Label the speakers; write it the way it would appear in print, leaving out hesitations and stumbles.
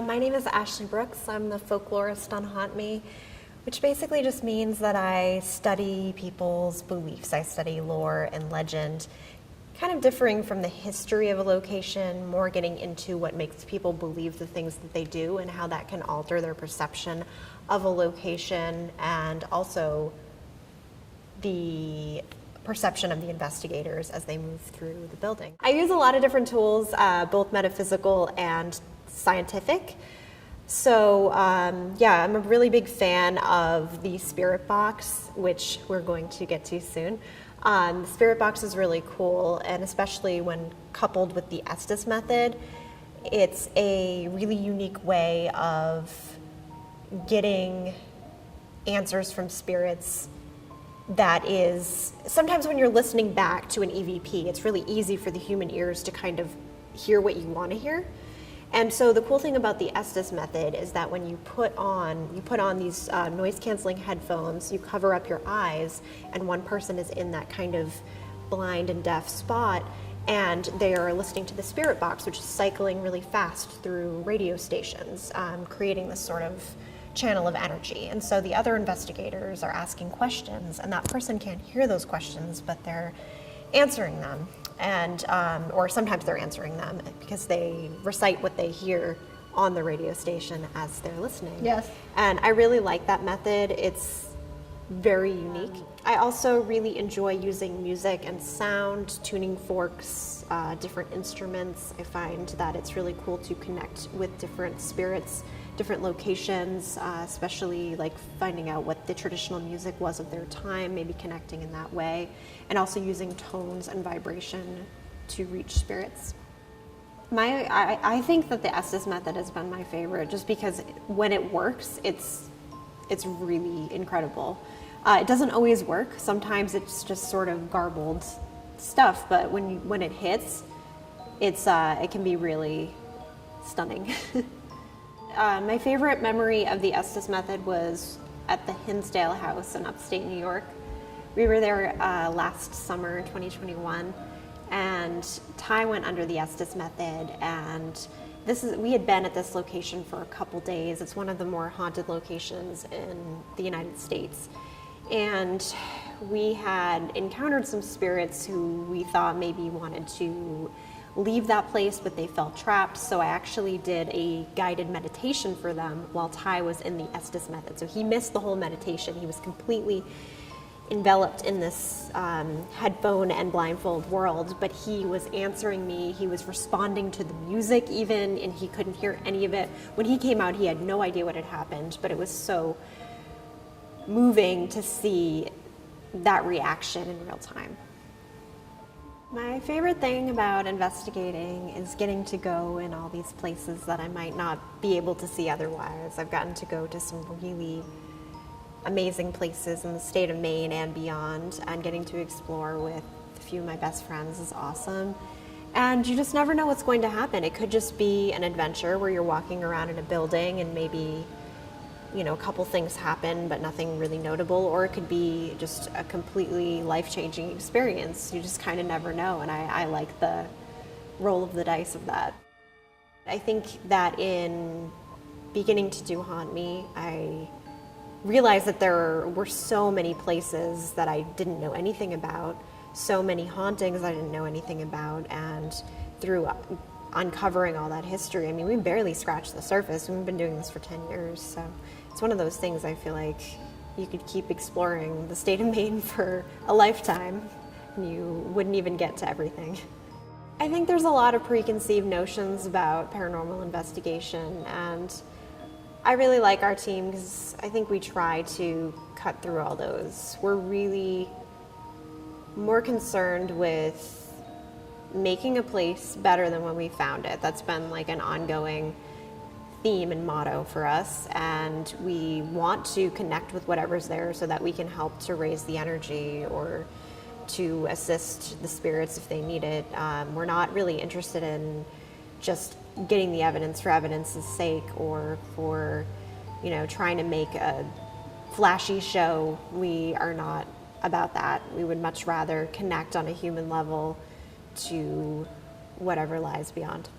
Speaker 1: My name is Ashley Brooks. I'm the folklorist on Haunt Me, which basically just means that I study people's beliefs. I study lore and legend, kind of differing from the history of a location, more getting into what makes people believe the things that they do and how that can alter their perception of a location, and also the perception of the investigators as they move through the building. I use a lot of different tools, both metaphysical and scientific. So yeah, I'm a really big fan of the spirit box, which we're going to get to soon. The spirit box is really cool, and especially when coupled with the Estes Method, it's a really unique way of getting answers from spirits. That is, sometimes when you're listening back to an EVP, it's really easy for the human ears to kind of hear what you want to hear. And so the cool thing about the Estes Method is that when you put on these noise-canceling headphones, you cover up your eyes, and one person is in that kind of blind and deaf spot, and they are listening to the spirit box, which is cycling really fast through radio stations, creating this sort of channel of energy. And so the other investigators are asking questions, and that person can't hear those questions, but they're answering them. And or sometimes they're answering them because they recite what they hear on the radio station as they're listening.
Speaker 2: Yes.
Speaker 1: And I really like that method. It's very unique. I also really enjoy using music and sound, tuning forks, different instruments. I find that it's really cool to connect with different spirits, different locations, especially like finding out what the traditional music was of their time, maybe connecting in that way, and also using tones and vibration to reach spirits. I think that the Estes Method has been my favorite, just because when it works, it's really incredible. It doesn't always work. Sometimes it's just sort of garbled stuff, but when it hits, it can be really stunning. My favorite memory of the Estes Method was at the Hinsdale House in upstate New York. We were there last summer in 2021, and Ty went under the Estes Method, and we had been at this location for a couple days. It's one of the more haunted locations in the United States. And we had encountered some spirits who we thought maybe wanted to leave that place, but they felt trapped. So I actually did a guided meditation for them while Ty was in the Estes Method. So he missed the whole meditation. He was completely enveloped in this headphone and blindfold world, but he was answering me. He was responding to the music even, and he couldn't hear any of it. When he came out, he had no idea what had happened, but it was so moving to see that reaction in real time. My favorite thing about investigating is getting to go in all these places that I might not be able to see otherwise. I've gotten to go to some really amazing places in the state of Maine and beyond, and getting to explore with a few of my best friends is awesome. And you just never know what's going to happen. It could just be an adventure where you're walking around in a building and maybe, you know, a couple things happen, but nothing really notable, or it could be just a completely life-changing experience. You just kind of never know, and I like the roll of the dice of that. I think that in beginning to do Haunt Me, I realized that there were so many places that I didn't know anything about, so many hauntings I didn't know anything about, and through uncovering all that history, I mean, we barely scratched the surface. We've been doing this for 10 years, so it's one of those things I feel like you could keep exploring the state of Maine for a lifetime, and you wouldn't even get to everything. I think there's a lot of preconceived notions about paranormal investigation, and I really like our team because I think we try to cut through all those. We're really more concerned with making a place better than when we found it. That's been like an ongoing theme and motto for us, and we want to connect with whatever's there so that we can help to raise the energy or to assist the spirits if they need it. We're not really interested in just getting the evidence for evidence's sake, or for, you know, trying to make a flashy show. We are not about that. We would much rather connect on a human level to whatever lies beyond.